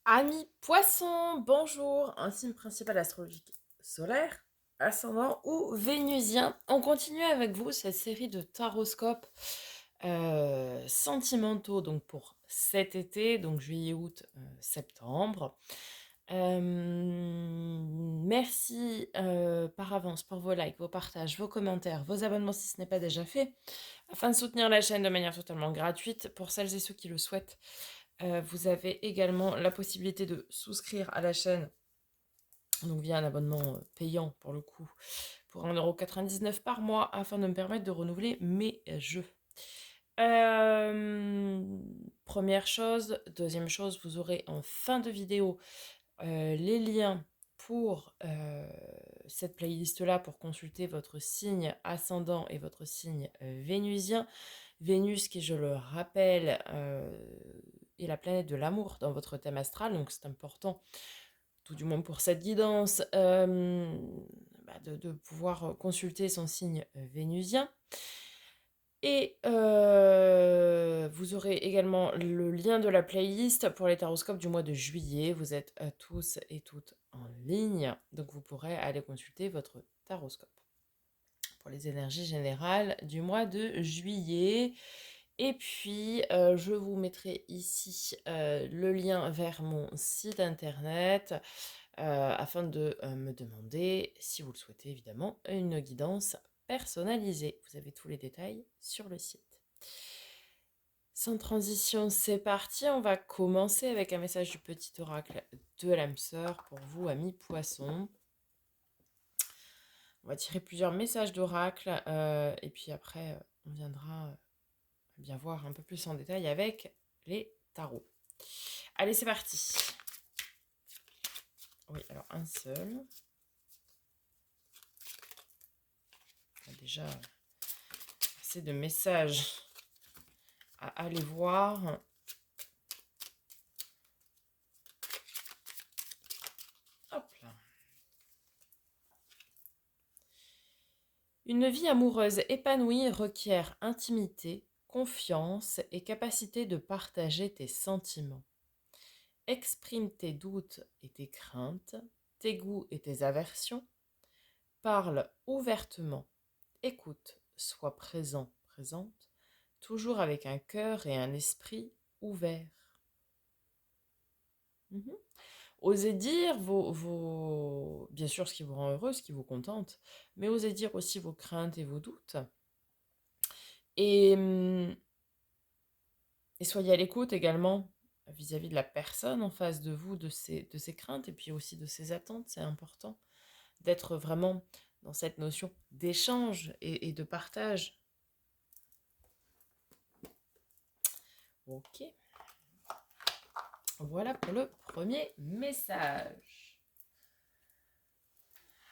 Amis poissons, bonjour, un signe principal astrologique solaire, ascendant ou vénusien. On continue avec vous cette série de taroscopes sentimentaux donc pour cet été, donc juillet, août, septembre. Merci par avance pour vos likes, vos partages, vos commentaires, vos abonnements si ce n'est pas déjà fait, afin de soutenir la chaîne de manière totalement gratuite pour celles et ceux qui le souhaitent. Vous avez également la possibilité de souscrire à la chaîne, donc via un abonnement payant pour le coup, pour 1,99 € par mois, afin de me permettre de renouveler mes jeux. Première chose. Deuxième chose, vous aurez en fin de vidéo les liens pour cette playlist-là pour consulter votre signe ascendant et votre signe vénusien. Vénus qui, je le rappelle, est la planète de l'amour dans votre thème astral, donc c'est important, tout du moins pour cette guidance, de pouvoir consulter son signe vénusien. Et vous aurez également le lien de la playlist pour les taroscopes du mois de juillet. Vous êtes tous et toutes en ligne, donc vous pourrez aller consulter votre taroscope pour les énergies générales du mois de juillet. Et puis, je vous mettrai ici le lien vers mon site internet afin de me demander, si vous le souhaitez évidemment, une guidance personnalisée. Vous avez tous les détails sur le site. Sans transition, c'est parti. On va commencer avec un message du petit oracle de l'âme sœur pour vous, amis poissons. On va tirer plusieurs messages d'oracle et puis après, on viendra bien voir un peu plus en détail avec les tarots. Allez, c'est parti. Oui, alors un seul. On a déjà assez de messages à aller voir. Hop là. Une vie amoureuse épanouie requiert intimité, confiance et capacité de partager tes sentiments. Exprime tes doutes et tes craintes, tes goûts et tes aversions. Parle ouvertement, écoute, sois présent, présente, toujours avec un cœur et un esprit ouverts. Osez dire bien sûr ce qui vous rend heureux, ce qui vous contente, mais osez dire aussi vos craintes et vos doutes. Et, et soyez à l'écoute également vis-à-vis de la personne en face de vous, de ses craintes et puis aussi de ses attentes. C'est important d'être vraiment dans cette notion d'échange et de partage. Ok. Voilà pour le premier message.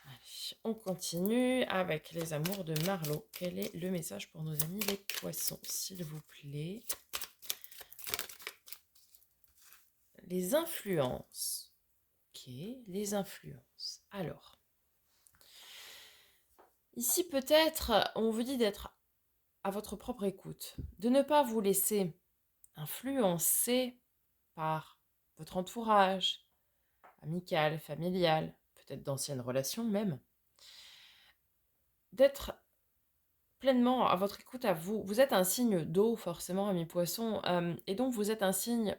Allez, on continue avec les amours de Marlo. Quel est le message pour nos amis les poissons, s'il vous plaît? Les influences. Ok, les influences. Alors, ici peut-être, on vous dit d'être à votre propre écoute, de ne pas vous laisser influencer par votre entourage, amical, familial, peut-être d'anciennes relations même, d'être pleinement à votre écoute à vous. Vous êtes un signe d'eau forcément, amis poissons, et donc vous êtes un signe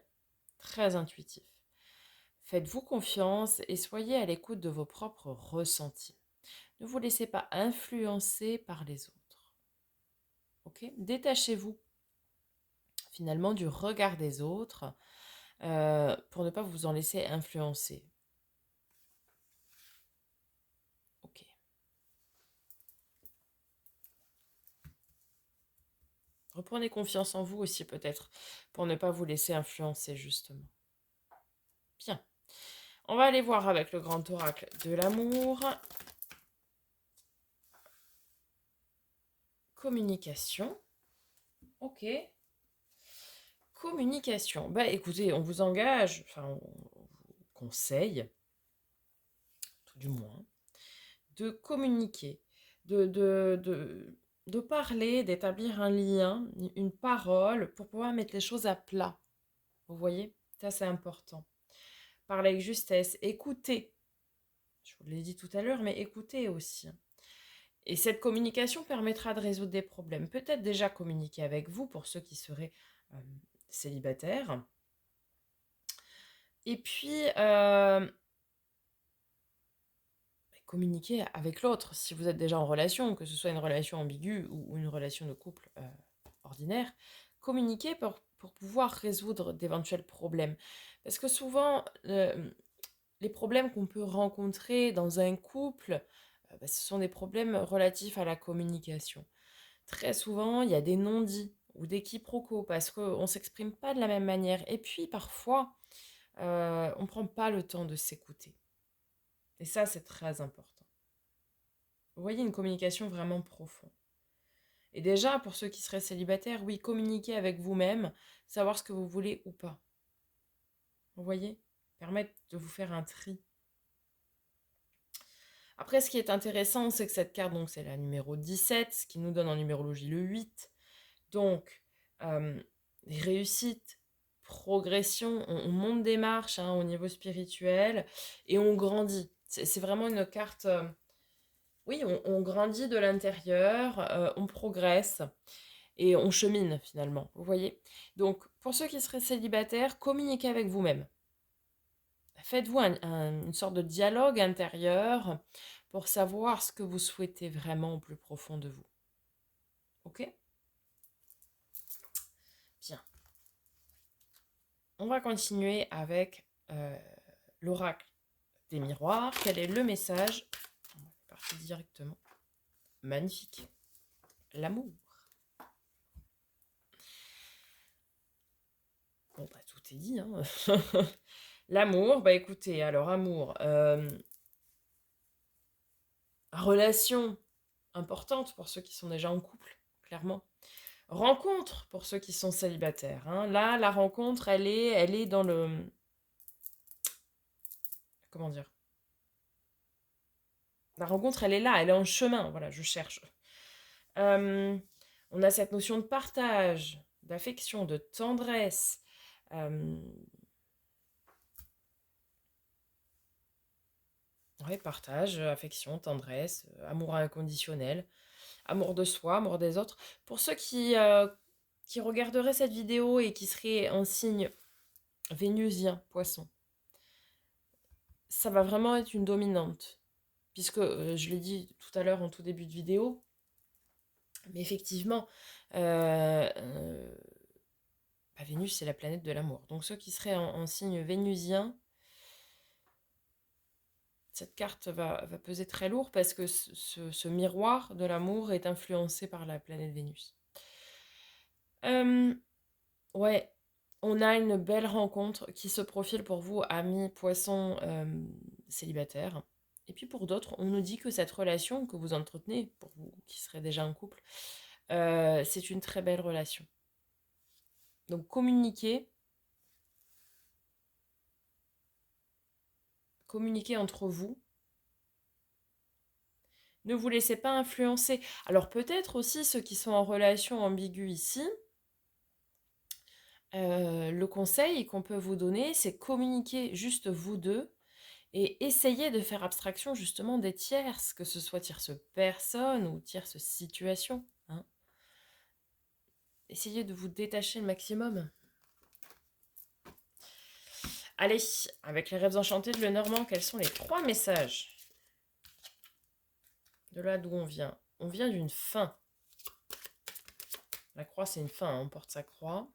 très intuitif. Faites-vous confiance et soyez à l'écoute de vos propres ressentis. Ne vous laissez pas influencer par les autres. Ok ? Détachez-vous finalement du regard des autres pour ne pas vous en laisser influencer. Ok. Reprenez confiance en vous aussi peut-être pour ne pas vous laisser influencer justement. Bien. On va aller voir avec le grand oracle de l'amour. Communication. Ok. Communication. Bah écoutez, on vous engage, enfin on vous conseille, tout du moins, de communiquer, de parler, d'établir un lien, une parole pour pouvoir mettre les choses à plat. Vous voyez, ça c'est important. Parlez avec justesse, écoutez. Je vous l'ai dit tout à l'heure, mais écoutez aussi. Et cette communication permettra de résoudre des problèmes. Peut-être déjà communiquer avec vous pour ceux qui seraient euh, célibataires. Et puis, communiquer avec l'autre si vous êtes déjà en relation, que ce soit une relation ambiguë ou une relation de couple ordinaire. Communiquer pour pouvoir résoudre d'éventuels problèmes. Parce que souvent, les problèmes qu'on peut rencontrer dans un couple, ce sont des problèmes relatifs à la communication. Très souvent, il y a des non-dits ou des quiproquos parce qu'on ne s'exprime pas de la même manière. Et puis, parfois, on ne prend pas le temps de s'écouter. Et ça, c'est très important. Vous voyez, une communication vraiment profonde. Et déjà, pour ceux qui seraient célibataires, oui, communiquer avec vous-même, savoir ce que vous voulez ou pas. Vous voyez, permettre de vous faire un tri. Après, ce qui est intéressant, c'est que cette carte, donc, c'est la numéro 17, ce qui nous donne en numérologie le 8. Donc, les réussites, progression, on monte des marches au niveau spirituel et on grandit. C'est vraiment une carte... oui, on grandit de l'intérieur, on progresse et on chemine finalement, vous voyez. Donc, pour ceux qui seraient célibataires, communiquez avec vous-même. Faites-vous une sorte de dialogue intérieur pour savoir ce que vous souhaitez vraiment au plus profond de vous. Ok? Bien. On va continuer avec l'oracle des miroirs. Quel est le message? On va partir directement. Magnifique. L'amour. Bon, bah, tout est dit. Hein. L'amour, bah écoutez, alors amour, relation importante pour ceux qui sont déjà en couple, clairement. Rencontre pour ceux qui sont célibataires. Hein. Là, la rencontre, elle est dans le... Comment dire? La rencontre, elle est là, elle est en chemin. Voilà, je cherche. On a cette notion de partage, d'affection, de tendresse. Oui, partage, affection, tendresse, amour inconditionnel, amour de soi, amour des autres. Pour ceux qui regarderaient cette vidéo et qui seraient en signe vénusien, poisson, ça va vraiment être une dominante. Puisque, je l'ai dit tout à l'heure en tout début de vidéo, mais effectivement, Vénus, c'est la planète de l'amour. Donc ceux qui seraient en signe vénusien, cette carte va peser très lourd parce que ce miroir de l'amour est influencé par la planète Vénus. Ouais, on a une belle rencontre qui se profile pour vous, amis poissons célibataires. Et puis pour d'autres, on nous dit que cette relation que vous entretenez, pour vous qui serez déjà en couple, c'est une très belle relation. Donc communiquez entre vous. Ne vous laissez pas influencer. Alors peut-être aussi ceux qui sont en relation ambiguë ici, le conseil qu'on peut vous donner, c'est communiquer juste vous deux et essayer de faire abstraction justement des tierces, que ce soit tierce personne ou tierce situation. Hein. Essayez de vous détacher le maximum. Allez, avec les rêves enchantés de Lenormand, quels sont les 3 messages de là d'où on vient? On vient d'une fin. La croix, c'est une fin, on porte sa croix.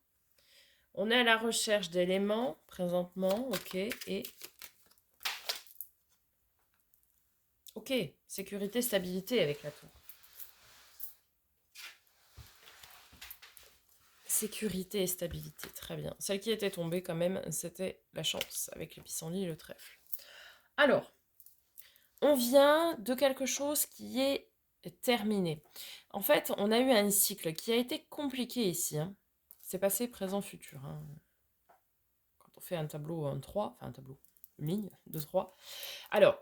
On est à la recherche d'éléments, présentement, ok, et... Ok, sécurité, stabilité avec la tour. Sécurité et stabilité, très bien. Celle qui était tombée quand même, c'était la chance avec le pissenlit et le trèfle. Alors, on vient de quelque chose qui est terminé. En fait, on a eu un cycle qui a été compliqué ici. Hein. C'est passé, présent, futur. Hein. Quand on fait un tableau en 3, enfin un tableau, une ligne de 3. Alors,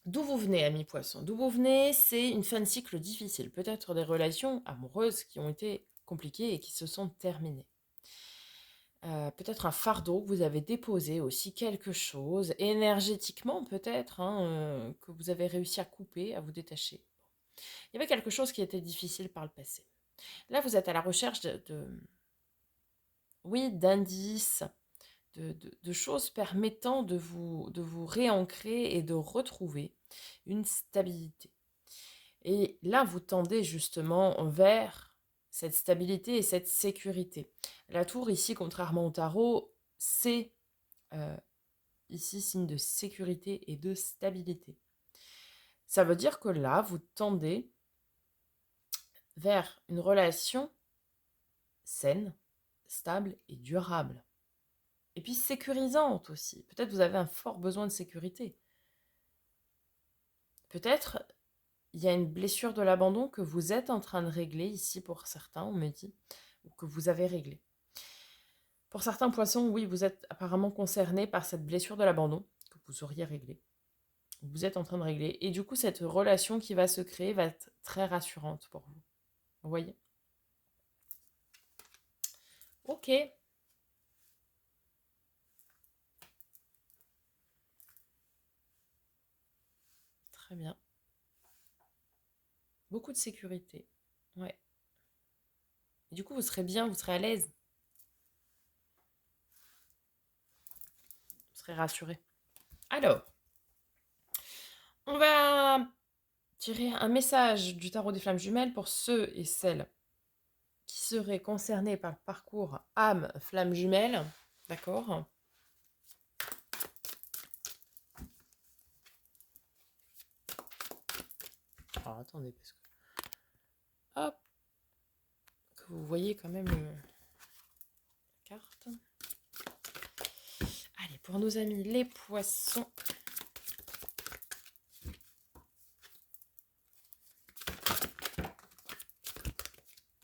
d'où vous venez, amis poissons? D'où vous venez, c'est une fin de cycle difficile. Peut-être des relations amoureuses qui ont été compliquées et qui se sont terminées. peut-être un fardeau que vous avez déposé aussi, quelque chose, énergétiquement peut-être, hein, que vous avez réussi à couper, à vous détacher. Il y avait quelque chose qui était difficile par le passé. Là, vous êtes à la recherche oui, d'indices, de choses permettant de vous réancrer et de retrouver une stabilité. Et là, vous tendez justement vers cette stabilité et cette sécurité. La tour, ici, contrairement au tarot, c'est ici signe de sécurité et de stabilité. Ça veut dire que là, vous tendez vers une relation saine, stable et durable. Et puis sécurisante aussi. Peut-être vous avez un fort besoin de sécurité. Peut-être il y a une blessure de l'abandon que vous êtes en train de régler ici pour certains, on me dit, ou que vous avez réglé. Pour certains poissons, oui, vous êtes apparemment concernés par cette blessure de l'abandon que vous auriez réglée. Vous êtes en train de régler. Et du coup, cette relation qui va se créer va être très rassurante pour vous. Vous voyez? Ok. Très bien. Beaucoup de sécurité. Ouais. Et du coup, vous serez bien, vous serez à l'aise. Vous serez rassuré. Alors, on va tirer un message du tarot des flammes jumelles pour ceux et celles qui seraient concernés par le parcours âme flamme jumelle. D'accord? Alors attendez, parce que. Hop! Que vous voyez quand même la carte. Allez, pour nos amis les poissons.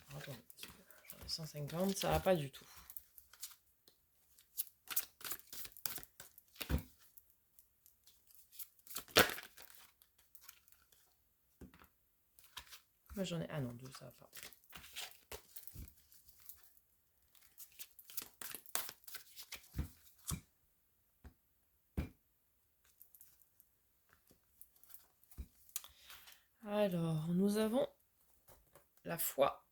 Alors, attendez, j'en ai 150, ça va pas du tout. Moi j'en ai. Ah non, deux, ça va pas. Alors, nous avons la foi.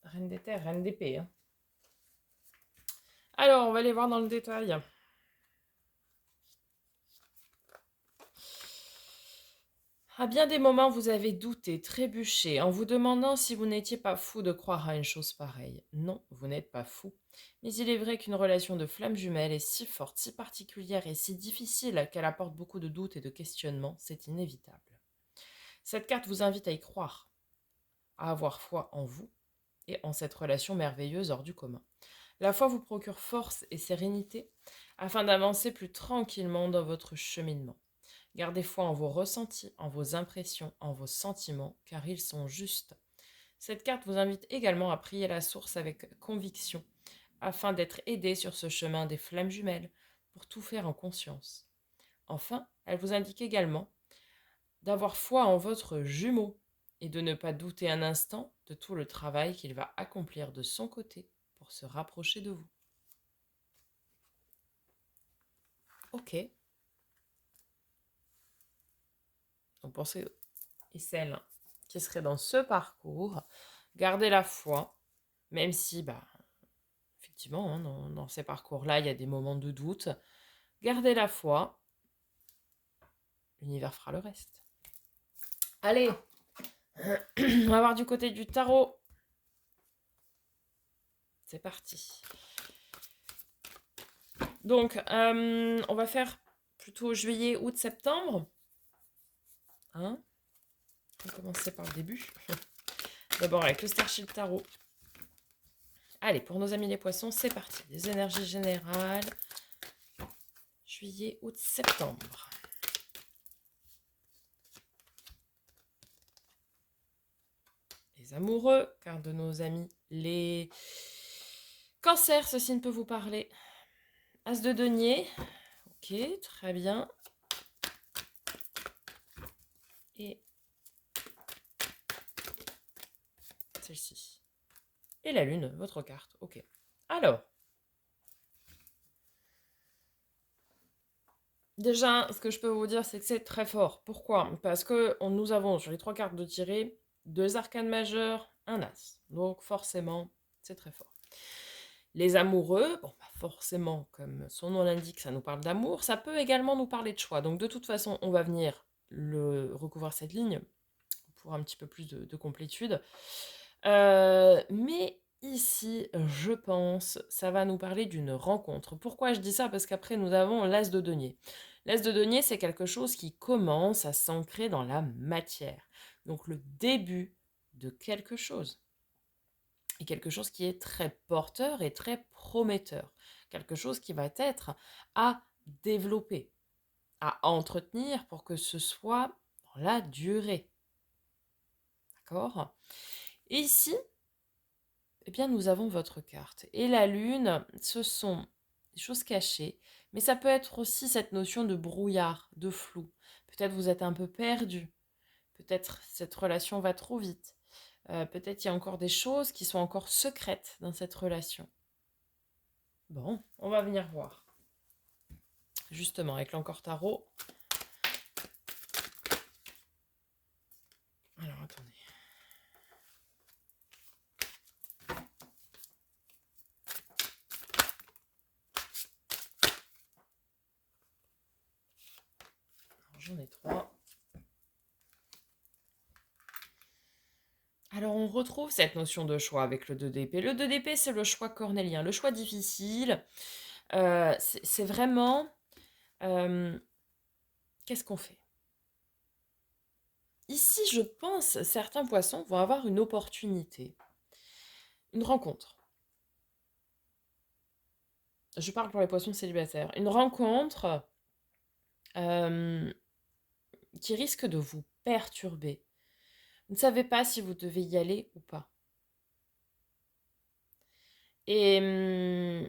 Reine des terres, reine d'épée. Hein. Alors, on va aller voir dans le détail. À bien des moments, vous avez douté, trébuché, en vous demandant si vous n'étiez pas fou de croire à une chose pareille. Non, vous n'êtes pas fou. Mais il est vrai qu'une relation de flamme jumelle est si forte, si particulière et si difficile qu'elle apporte beaucoup de doutes et de questionnements, c'est inévitable. Cette carte vous invite à y croire, à avoir foi en vous et en cette relation merveilleuse hors du commun. La foi vous procure force et sérénité afin d'avancer plus tranquillement dans votre cheminement. Gardez foi en vos ressentis, en vos impressions, en vos sentiments, car ils sont justes. Cette carte vous invite également à prier la source avec conviction, afin d'être aidé sur ce chemin des flammes jumelles, pour tout faire en conscience. Enfin, elle vous indique également d'avoir foi en votre jumeau, et de ne pas douter un instant de tout le travail qu'il va accomplir de son côté pour se rapprocher de vous. Ok. Donc pour ceux et celles qui seraient dans ce parcours, gardez la foi, même si, effectivement, hein, dans ces parcours-là, il y a des moments de doute. Gardez la foi, l'univers fera le reste. Allez, on va voir du côté du tarot. C'est parti. Donc, on va faire plutôt juillet, août, septembre. Hein, on va commencer par le début. D'abord avec le Starship Tarot. Allez, pour nos amis les poissons, c'est parti. Les énergies générales. Juillet, août, septembre. Les amoureux, car de nos amis les cancers, ceci ne peut vous parler. As de denier. Ok, très bien. Et celle-ci. Et la lune, votre carte. Ok. Alors, Déjà, ce que je peux vous dire, c'est que c'est très fort. Pourquoi? Parce que nous avons sur les 3 cartes de tirée, 2 arcanes majeures, un as. Donc forcément, c'est très fort. Les amoureux, bon, bah, forcément, comme son nom l'indique, ça nous parle d'amour. Ça peut également nous parler de choix. Donc de toute façon, on va venir recouvrir cette ligne pour un petit peu plus de complétude. Mais ici, je pense, ça va nous parler d'une rencontre. Pourquoi je dis ça? Parce qu'après, nous avons l'as de denier. L'as de denier, c'est quelque chose qui commence à s'ancrer dans la matière. Donc le début de quelque chose. Et quelque chose qui est très porteur et très prometteur. Quelque chose qui va être à développer, à entretenir pour que ce soit dans la durée. D'accord? Et ici, eh bien, nous avons votre carte. Et la lune, ce sont des choses cachées, mais ça peut être aussi cette notion de brouillard, de flou. Peut-être vous êtes un peu perdu, peut-être cette relation va trop vite, peut-être il y a encore des choses qui sont encore secrètes dans cette relation. Bon, on va venir voir. Justement, avec l'encore tarot. Alors, attendez. J'en ai 3. Alors, on retrouve cette notion de choix avec le 2 d'épée. Le 2 d'épée, c'est le choix cornélien, le choix difficile. C'est vraiment... qu'est-ce qu'on fait? Ici, je pense, certains poissons vont avoir une opportunité, une rencontre. Je parle pour les poissons célibataires. Une rencontre qui risque de vous perturber. Vous ne savez pas si vous devez y aller ou pas. Et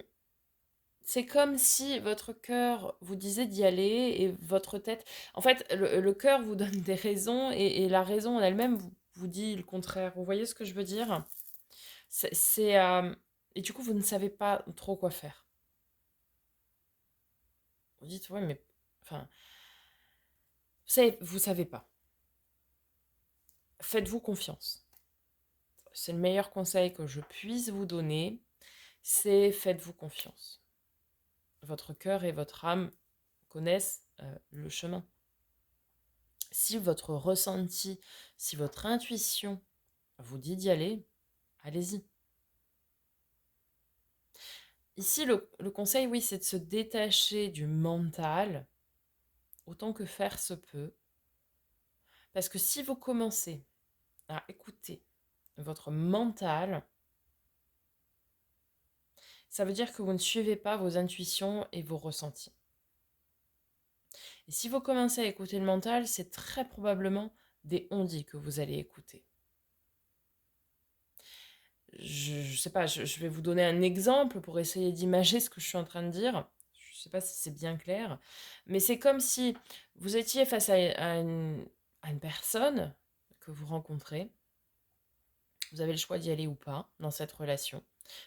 c'est comme si votre cœur vous disait d'y aller et votre tête... En fait, le cœur vous donne des raisons et la raison en elle-même vous dit le contraire. Vous voyez ce que je veux dire? Et du coup, vous ne savez pas trop quoi faire. Vous dites, ouais, mais... Enfin, vous savez pas. Faites-vous confiance. C'est le meilleur conseil que je puisse vous donner, c'est faites-vous confiance. Votre cœur et votre âme connaissent le chemin. Si votre ressenti, si votre intuition vous dit d'y aller, allez-y. Ici, le conseil, oui, c'est de se détacher du mental, autant que faire se peut. Parce que si vous commencez à écouter votre mental, ça veut dire que vous ne suivez pas vos intuitions et vos ressentis. Et si vous commencez à écouter le mental, c'est très probablement des on-dit que vous allez écouter. Je sais pas, je vais vous donner un exemple pour essayer d'imager ce que je suis en train de dire. Je sais pas si c'est bien clair, mais c'est comme si vous étiez face à une personne que vous rencontrez. Vous avez le choix d'y aller ou pas dans cette relation.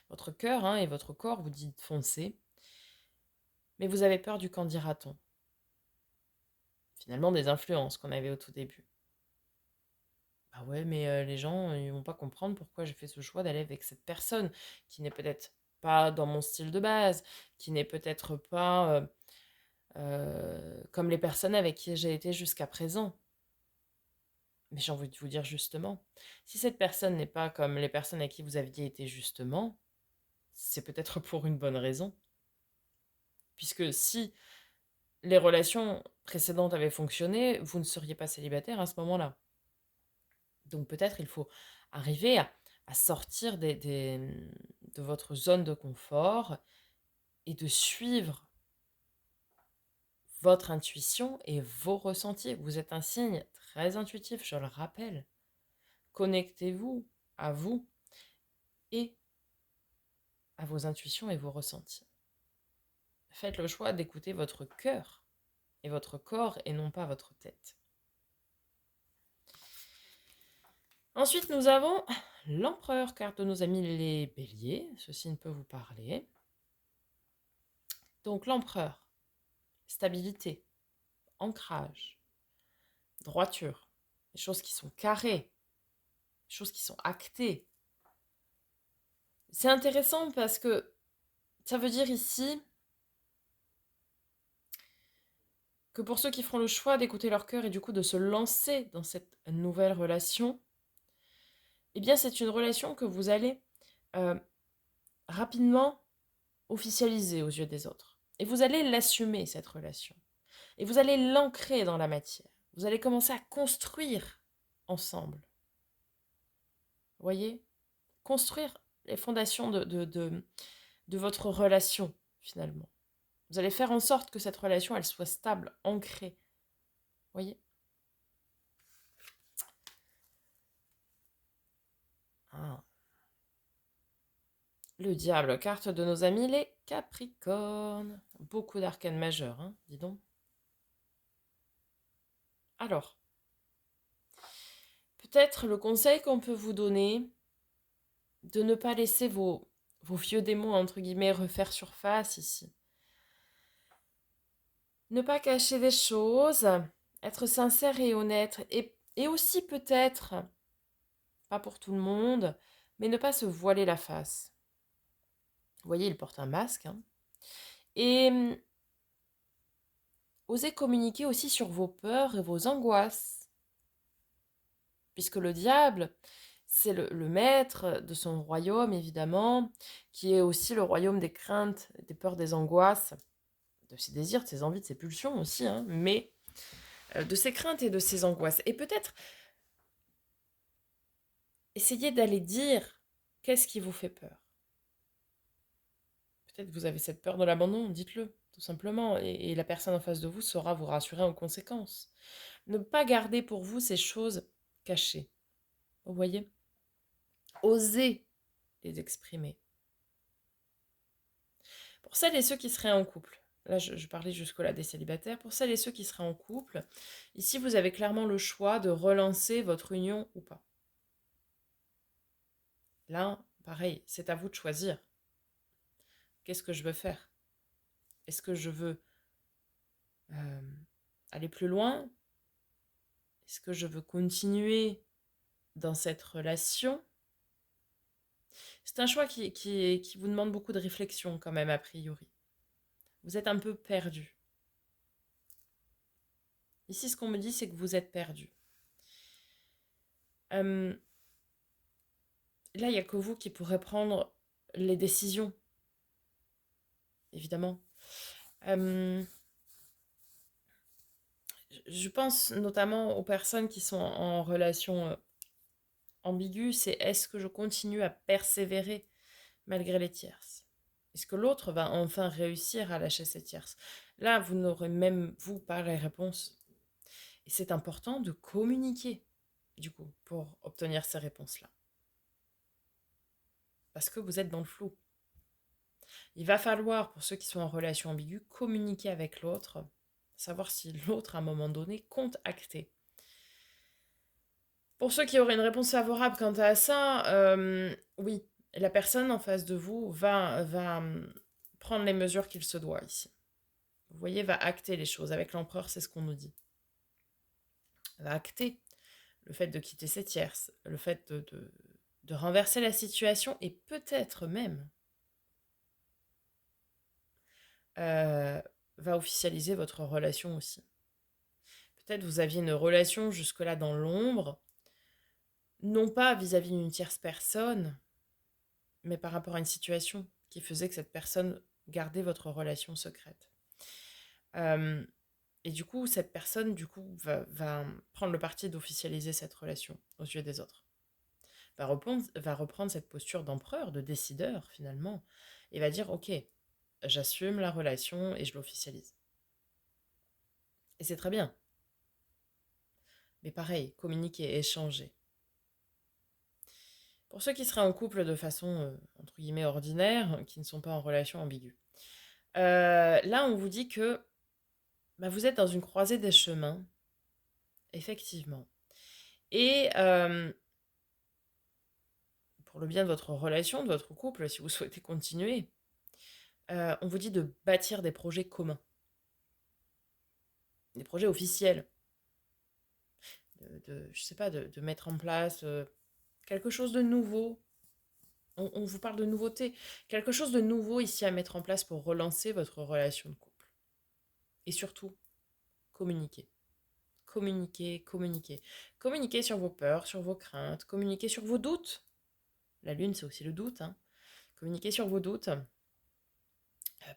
Votre cœur et votre corps vous dit de foncer, mais vous avez peur du qu'en dira-t-on. Finalement, des influences qu'on avait au tout début. Ah ouais, mais les gens, ils vont pas comprendre pourquoi j'ai fait ce choix d'aller avec cette personne qui n'est peut-être pas dans mon style de base, qui n'est peut-être pas comme les personnes avec qui j'ai été jusqu'à présent. Mais j'ai envie de vous dire justement, si cette personne n'est pas comme les personnes avec qui vous aviez été justement, c'est peut-être pour une bonne raison. Puisque si les relations précédentes avaient fonctionné, vous ne seriez pas célibataire à ce moment-là. Donc peut-être il faut arriver à sortir de votre zone de confort et de suivre votre intuition et vos ressentis. Vous êtes un signe très intuitif, je le rappelle. Connectez-vous à vous et à vos intuitions et vos ressentis. Faites le choix d'écouter votre cœur et votre corps et non pas votre tête. Ensuite, nous avons l'empereur, carte de nos amis les béliers. Ceci ne peut vous parler. Donc l'empereur, stabilité, ancrage, droiture, des choses qui sont carrées, des choses qui sont actées. C'est intéressant parce que ça veut dire ici que pour ceux qui feront le choix d'écouter leur cœur et du coup de se lancer dans cette nouvelle relation, eh bien c'est une relation que vous allez rapidement officialiser aux yeux des autres. Et vous allez l'assumer, cette relation. Et vous allez l'ancrer dans la matière. Vous allez commencer à construire ensemble. Vous voyez? Construire les fondations de votre relation, finalement. Vous allez faire en sorte que cette relation, elle soit stable, ancrée. Vous voyez? Ah. Le diable, carte de nos amis les Capricornes. Beaucoup d'arcanes majeurs, hein, dis donc. Alors, peut-être le conseil qu'on peut vous donner, de ne pas laisser vos vieux démons, entre guillemets, refaire surface ici. Ne pas cacher des choses, être sincère et honnête, et aussi peut-être, pas pour tout le monde, mais ne pas se voiler la face. Vous voyez, il porte un masque, hein. Et osez communiquer aussi sur vos peurs et vos angoisses. Puisque le diable, c'est le maître de son royaume, évidemment, qui est aussi le royaume des craintes, des peurs, des angoisses, de ses désirs, de ses envies, de ses pulsions aussi, hein, mais de ses craintes et de ses angoisses. Et peut-être essayez d'aller dire qu'est-ce qui vous fait peur. Peut-être vous avez cette peur de l'abandon, dites-le, tout simplement, et la personne en face de vous saura vous rassurer en conséquence. Ne pas garder pour vous ces choses cachées. Vous voyez? Osez les exprimer. Pour celles et ceux qui seraient en couple, là je parlais jusque-là des célibataires, pour celles et ceux qui seraient en couple, ici vous avez clairement le choix de relancer votre union ou pas. Là, pareil, c'est à vous de choisir. Qu'est-ce que je veux faire? Est-ce que je veux aller plus loin? Est-ce que je veux continuer dans cette relation? C'est un choix qui vous demande beaucoup de réflexion quand même, a priori. Vous êtes un peu perdu. Ici, ce qu'on me dit, c'est que vous êtes perdu. Là, il n'y a que vous qui pourrez prendre les décisions, évidemment. Je pense notamment aux personnes qui sont en relation ambiguë, c'est est-ce que je continue à persévérer malgré les tierces? Est-ce que l'autre va enfin réussir à lâcher ses tierces? Là, vous n'aurez même, vous, pas les réponses. Et c'est important de communiquer, du coup, pour obtenir ces réponses-là. Parce que vous êtes dans le flou. Il va falloir, pour ceux qui sont en relation ambiguë, communiquer avec l'autre, savoir si l'autre, à un moment donné, compte acter. Pour ceux qui auraient une réponse favorable quant à ça, oui, la personne en face de vous va prendre les mesures qu'il se doit ici. Vous voyez, va acter les choses. Avec l'empereur, c'est ce qu'on nous dit. Va acter le fait de quitter ses tierces, le fait de renverser la situation et peut-être même va officialiser votre relation aussi. Peut-être vous aviez une relation jusque-là dans l'ombre, non pas vis-à-vis d'une tierce personne, mais par rapport à une situation qui faisait que cette personne gardait votre relation secrète. Et du coup, cette personne va prendre le parti d'officialiser cette relation aux yeux des autres. Va reprendre cette posture d'empereur, de décideur finalement, et va dire ok, j'assume la relation et je l'officialise. Et c'est très bien. Mais pareil, communiquer, échanger. Pour ceux qui seraient en couple de façon, entre guillemets, ordinaire, qui ne sont pas en relation ambiguë. Là, on vous dit que vous êtes dans une croisée des chemins, effectivement. Et pour le bien de votre relation, de votre couple, si vous souhaitez continuer, on vous dit de bâtir des projets communs. des projets officiels, je sais pas, de mettre en place quelque chose de nouveau. On vous parle de nouveauté. Quelque chose de nouveau ici à mettre en place pour relancer votre relation de couple. Et surtout, communiquer. Communiquer, communiquer. Communiquer sur vos peurs, sur vos craintes, communiquer sur vos doutes. La lune, c'est aussi le doute, hein. Communiquer sur vos doutes.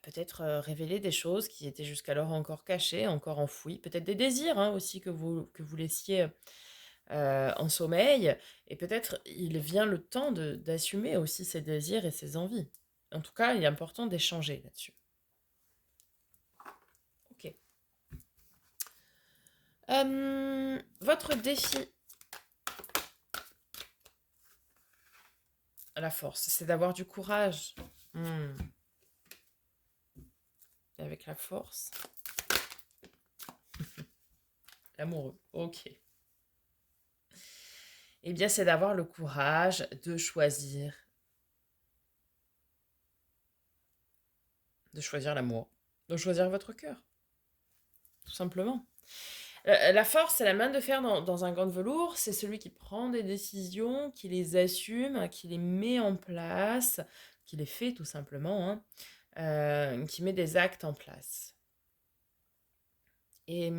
Peut-être révéler des choses qui étaient jusqu'alors encore cachées, encore enfouies. Peut-être des désirs hein, aussi que vous laissiez en sommeil. Et peut-être il vient le temps d'assumer aussi ces désirs et ces envies. En tout cas, il est important d'échanger là-dessus. Ok. Votre défi à la force, c'est d'avoir du courage. Et avec la force. L'amoureux. Ok. Eh bien, c'est d'avoir le courage de choisir. De choisir l'amour. De choisir votre cœur. Tout simplement. La force, c'est la main de fer dans un gant de velours. C'est celui qui prend des décisions, qui les assume, qui les met en place, qui les fait tout simplement, hein, qui met des actes en place. Et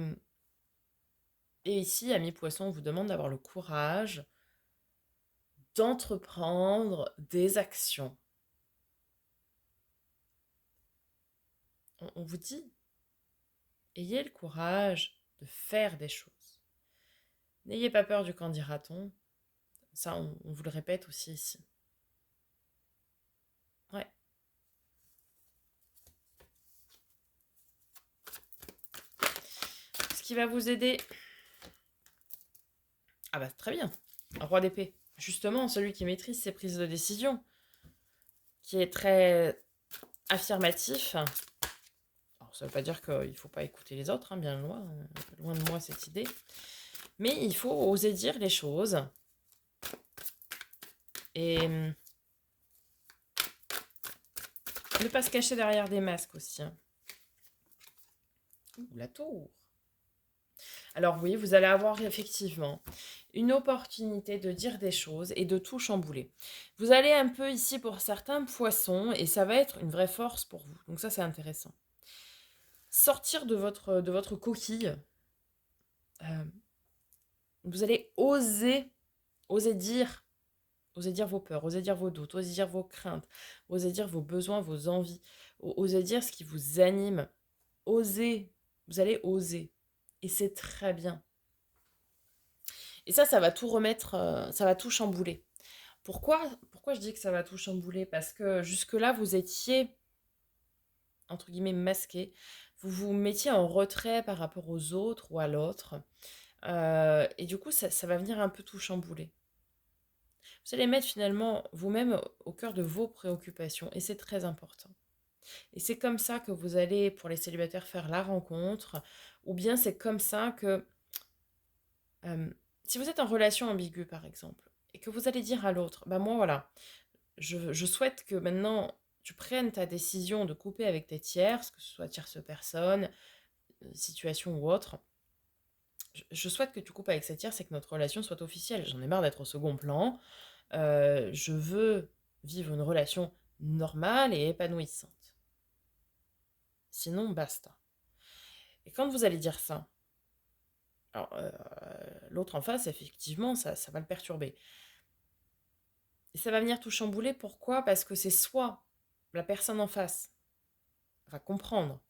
ici, ami Poisson, on vous demande d'avoir le courage d'entreprendre des actions. On vous dit, ayez le courage de faire des choses. N'ayez pas peur du qu'en dira-t-on. Ça, on vous le répète aussi ici. Ouais. Ce qui va vous aider... Ah bah très bien. Un roi d'épée. Justement, celui qui maîtrise ses prises de décision. Qui est très affirmatif. Alors, ça ne veut pas dire qu'il ne faut pas écouter les autres, hein, bien loin. Loin de moi cette idée. Mais il faut oser dire les choses. Et ne pas se cacher derrière des masques aussi. Hein. Ouh, la tour. Alors oui, vous allez avoir effectivement une opportunité de dire des choses et de tout chambouler. Vous allez un peu ici pour certains poissons et ça va être une vraie force pour vous. Donc ça, c'est intéressant. Sortir de votre coquille. Vous allez oser dire vos peurs, oser dire vos doutes, oser dire vos craintes, oser dire vos besoins, vos envies, oser dire ce qui vous anime. Oser, vous allez oser. Et c'est très bien. Et ça va tout remettre, ça va tout chambouler. Pourquoi je dis que ça va tout chambouler? Parce que jusque-là, vous étiez, entre guillemets, masqué. Vous vous mettiez en retrait par rapport aux autres ou à l'autre. Et du coup, ça va venir un peu tout chambouler. Vous allez mettre finalement vous-même au cœur de vos préoccupations. Et c'est très important. Et c'est comme ça que vous allez, pour les célibataires, faire la rencontre. Ou bien c'est comme ça que... si vous êtes en relation ambiguë, par exemple, et que vous allez dire à l'autre, bah moi, voilà, je souhaite que maintenant, tu prennes ta décision de couper avec tes tierces, que ce soit tierce personne, situation ou autre. Je souhaite que tu coupes avec cette tierce et que notre relation soit officielle. J'en ai marre d'être au second plan. Je veux vivre une relation normale et épanouissante. Sinon, basta. Et quand vous allez dire ça, alors, l'autre en face, effectivement, ça va le perturber. Et ça va venir tout chambouler. Pourquoi? Parce que c'est soit la personne en face va comprendre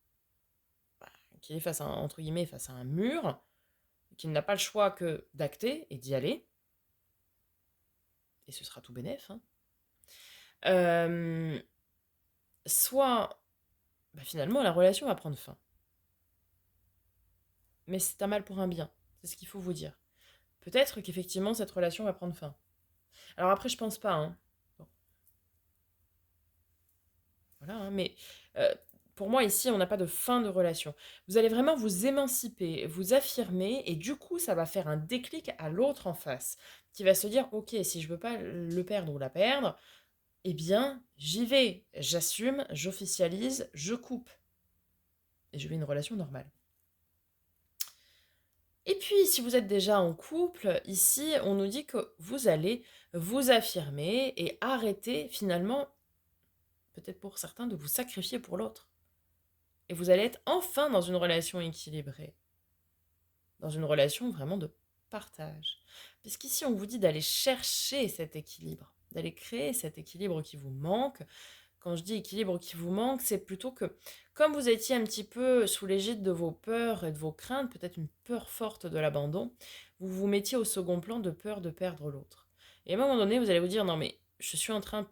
qu'il est face à, entre guillemets, face à un mur, qu'il n'a pas le choix que d'acter et d'y aller. Et ce sera tout bénef. Hein. Soit, finalement, la relation va prendre fin. Mais c'est un mal pour un bien. C'est ce qu'il faut vous dire. Peut-être qu'effectivement, cette relation va prendre fin. Alors après, je pense pas. Hein. Bon. Voilà, hein, mais pour moi, ici, on n'a pas de fin de relation. Vous allez vraiment vous émanciper, vous affirmer, et du coup, ça va faire un déclic à l'autre en face, qui va se dire, ok, si je veux pas le perdre ou la perdre, eh bien, j'y vais, j'assume, j'officialise, je coupe. Et je vis une relation normale. puis, si vous êtes déjà en couple, ici, on nous dit que vous allez vous affirmer et arrêter finalement, peut-être pour certains, de vous sacrifier pour l'autre. Et vous allez être enfin dans une relation équilibrée, dans une relation vraiment de partage. Puisqu'ici, on vous dit d'aller chercher cet équilibre, d'aller créer cet équilibre qui vous manque. Quand je dis équilibre qui vous manque, c'est plutôt que, comme vous étiez un petit peu sous l'égide de vos peurs et de vos craintes, peut-être une peur forte de l'abandon, vous vous mettiez au second plan de peur de perdre l'autre. Et à un moment donné, vous allez vous dire, non mais je suis en train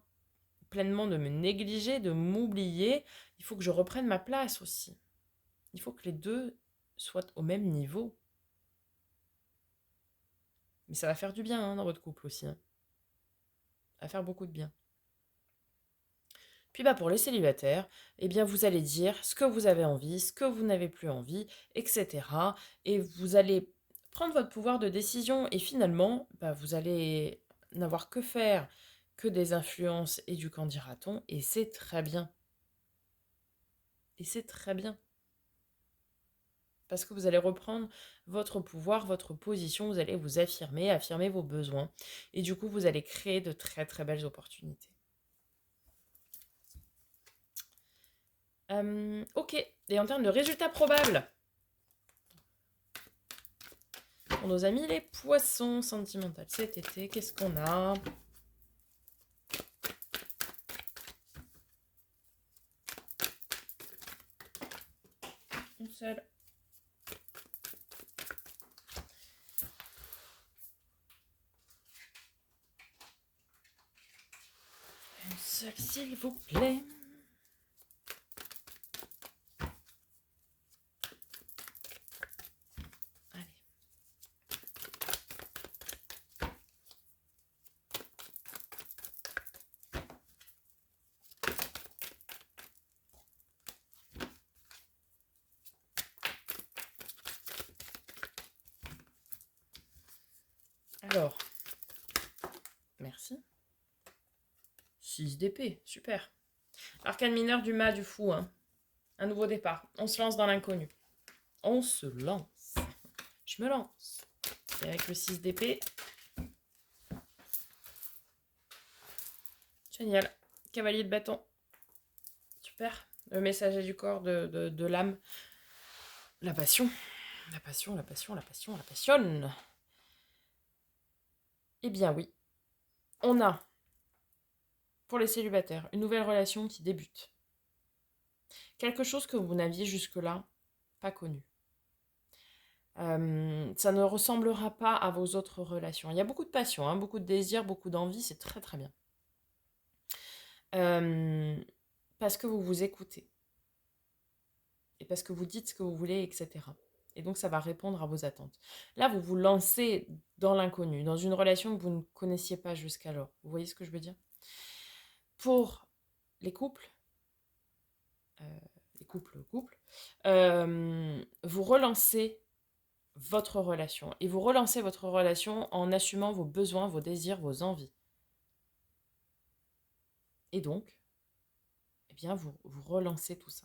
pleinement de me négliger, de m'oublier, il faut que je reprenne ma place aussi. Il faut que les deux soient au même niveau. Mais ça va faire du bien dans votre couple aussi. Ça va faire beaucoup de bien. Puis pour les célibataires, eh bien vous allez dire ce que vous avez envie, ce que vous n'avez plus envie, etc. Et vous allez prendre votre pouvoir de décision et finalement, vous allez n'avoir que faire que des influences et du qu'en dira-t-on, et c'est très bien. Et c'est très bien. Parce que vous allez reprendre votre pouvoir, votre position, vous allez vous affirmer, affirmer vos besoins. Et du coup, vous allez créer de très très belles opportunités. Ok, et en termes de résultats probables, pour nos amis les poissons sentimentaux cet été, qu'est-ce qu'on a? Une seule. Une seule, s'il vous plaît. Alors, merci. 6 d'épée, super. Arcane mineur du mât du fou, hein. Un nouveau départ. On se lance dans l'inconnu. On se lance. Je me lance. Et avec le 6 d'épée. Génial. Cavalier de bâton. Super. Le messager du corps de l'âme. La passion. La passion, la passion, la passion, la passion. Eh bien oui. On a, pour les célibataires, une nouvelle relation qui débute. Quelque chose que vous n'aviez jusque-là pas connu. Ça ne ressemblera pas à vos autres relations. Il y a beaucoup de passion, hein, beaucoup de désir, beaucoup d'envie, c'est très très bien. Parce que vous vous écoutez. Et parce que vous dites ce que vous voulez, etc. Et donc ça va répondre à vos attentes. Là, vous vous lancez dans l'inconnu, dans une relation que vous ne connaissiez pas jusqu'alors. Vous voyez ce que je veux dire? Pour les couples, vous relancez votre relation. Et vous relancez votre relation en assumant vos besoins, vos désirs, vos envies. Et donc, eh bien, vous relancez tout ça.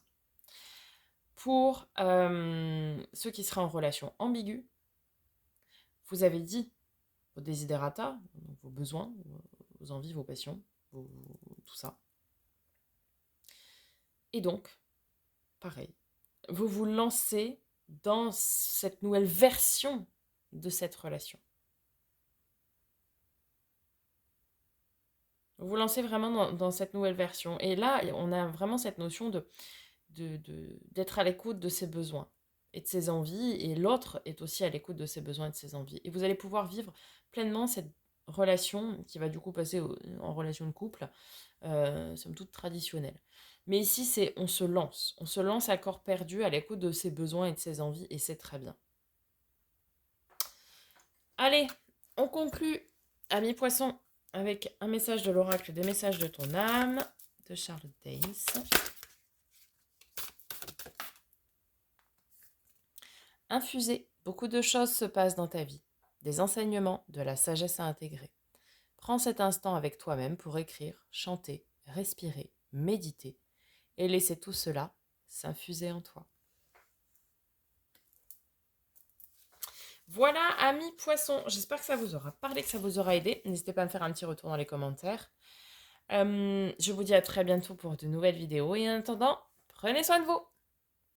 Pour ceux qui seraient en relation ambiguë, vous avez dit vos desiderata, vos besoins, vos envies, vos passions, tout ça. Et donc, pareil, vous vous lancez dans cette nouvelle version de cette relation. Vous vous lancez vraiment dans cette nouvelle version. Et là, on a vraiment cette notion d'être à l'écoute de ses besoins et de ses envies. Et l'autre est aussi à l'écoute de ses besoins et de ses envies. Et vous allez pouvoir vivre pleinement cette relation qui va du coup passer en relation de couple, somme toute traditionnelle. Mais ici, c'est on se lance à corps perdu à l'écoute de ses besoins et de ses envies, et c'est très bien. Allez, on conclut, amis poissons, avec un message de l'oracle des messages de ton âme, de Charlotte Danes. Infusé, beaucoup de choses se passent dans ta vie, des enseignements, de la sagesse à intégrer. Prends cet instant avec toi-même pour écrire, chanter, respirer, méditer, et laisser tout cela s'infuser en toi. Voilà, amis poissons, j'espère que ça vous aura parlé, que ça vous aura aidé. N'hésitez pas à me faire un petit retour dans les commentaires. Je vous dis à très bientôt pour de nouvelles vidéos et en attendant, prenez soin de vous.